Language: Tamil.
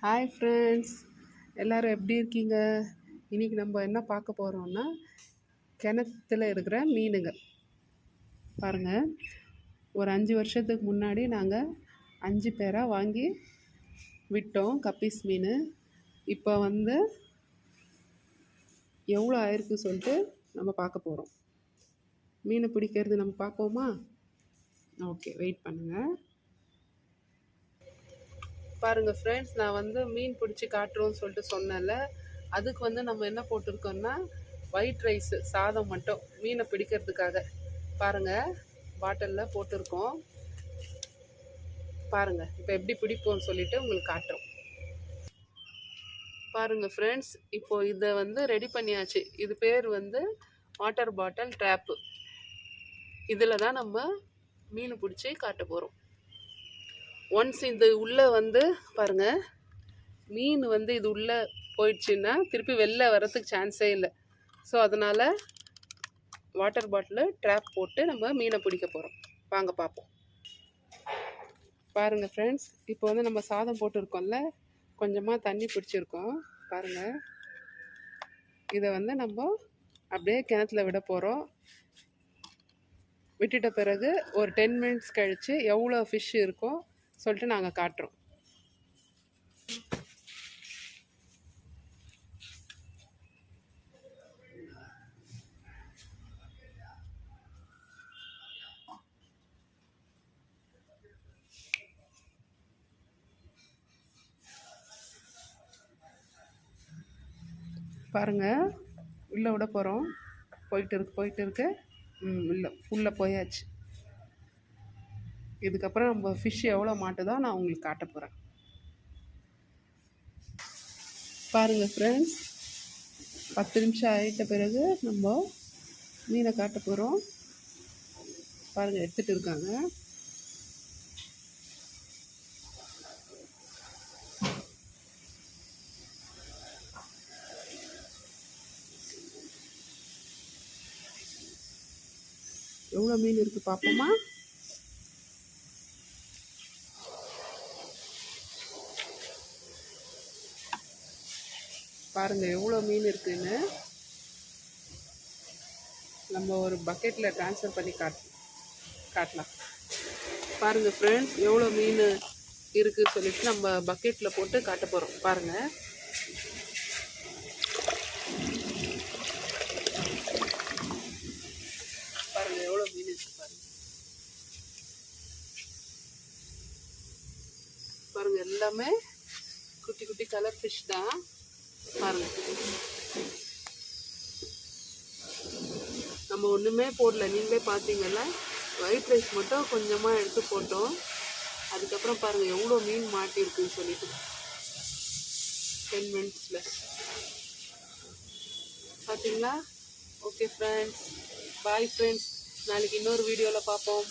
ஹாய் ஃப்ரெண்ட்ஸ், எல்லோரும் எப்படி இருக்கீங்க? இன்றைக்கி நம்ம என்ன பார்க்க போகிறோம்னா கிணத்துல இருக்கிற மீனுங்க. பாருங்கள், ஒரு 5 வருஷத்துக்கு முன்னாடி நாங்கள் 5 பேராக வாங்கி விட்டோம் கப்பீஸ் மீன். இப்போ எவ்வளோ ஆயிருக்கு சொல்லிட்டு நம்ம பார்க்க போகிறோம். மீனை பிடிக்கிறது நம்ம பார்ப்போமா? ஓகே, வெயிட் பண்ணுங்கள். பாருங்கள் ஃப்ரெண்ட்ஸ், நான் மீன் பிடிச்சி காட்டுறோன்னு சொல்லிட்டு சொன்னேன்ல, அதுக்கு நம்ம என்ன போட்டிருக்கோம்னா ஒயிட் ரைஸு, சாதம் மட்டும் மீனை பிடிக்கிறதுக்காக. பாருங்கள், பாட்டிலில் போட்டிருக்கோம். பாருங்கள் இப்போ எப்படி பிடிப்போம்னு சொல்லிட்டு உங்களுக்கு காட்டுறோம். பாருங்கள் ஃப்ரெண்ட்ஸ், இப்போது இதை ரெடி பண்ணியாச்சு. இது பேர் வாட்டர் பாட்டில் ட்ராப்பு. இதில் தான் நம்ம மீன் பிடிச்சி காட்ட போகிறோம். ஒன்ஸ் இது உள்ளே பாருங்கள், மீன் இது உள்ளே போயிடுச்சுன்னா திருப்பி வெளில வரத்துக்கு சான்ஸே இல்லை. ஸோ அதனால் வாட்டர் பாட்டில் ட்ராப் போட்டு நம்ம மீனை பிடிக்க போகிறோம். வாங்க பார்ப்போம். பாருங்கள் ஃப்ரெண்ட்ஸ், இப்போ நம்ம சாதம் போட்டிருக்கோம்ல, கொஞ்சமாக தண்ணி பிடிச்சிருக்கோம். பாருங்கள், இதை நம்ம அப்படியே கிணத்துல விட போகிறோம். விட்டுட்ட பிறகு ஒரு 10 மினிட்ஸ் கழித்து எவ்வளோ ஃபிஷ் இருக்கோ சொல்லிட்டு நாங்கள் காட்டுறோம். பாருங்கள், உள்ளே விட போகிறோம். போயிட்டு இருக்கு. உள்ளே போயாச்சு. இதுக்கப்புறம் நம்ம ஃபிஷ் எவ்வளோ மாட்டுதோ நான் உங்களுக்கு காட்ட போகிறேன். பாருங்கள் ஃப்ரெண்ட்ஸ், 10 நிமிஷம் ஆகிட்ட பிறகு நம்ம மீனை காட்ட போகிறோம். பாருங்கள், எடுத்துகிட்டு இருக்காங்க. எவ்வளோ மீன் இருக்குது பார்ப்போமா? பாருங்கள் எவ்வளோ மீன் இருக்குதுன்னு. நம்ம ஒரு பக்கெட்டில் ட்ரான்ஸ்ஃபர் பண்ணி காட்டலாம். பாருங்கள் ஃப்ரெண்ட்ஸ், எவ்வளோ மீன் இருக்குது சொல்லிட்டு நம்ம பக்கெட்டில் போட்டு காட்ட போகிறோம். பாருங்கள், பாருங்கள் எவ்வளோ மீன் இருக்குது. பாருங்கள், எல்லாமே குட்டி குட்டி கலர் ஃபிஷ் தான். பாருங்கள், நம்ம ஒன்றுமே போடல, நீங்களே பார்த்தீங்கல்ல. ஒயிட் ரைஸ் மட்டும் கொஞ்சமாக எடுத்து போட்டோம். அதுக்கப்புறம் பாருங்கள் எவ்வளோ மீன் மாட்டிருக்குன்னு சொல்லிட்டு 10 மினிட்ஸில் பார்த்தீங்களா? ஓகே ஃப்ரெண்ட்ஸ், பாய் ஃப்ரெண்ட்ஸ், நாளைக்கு இன்னொரு வீடியோவில் பார்ப்போம்.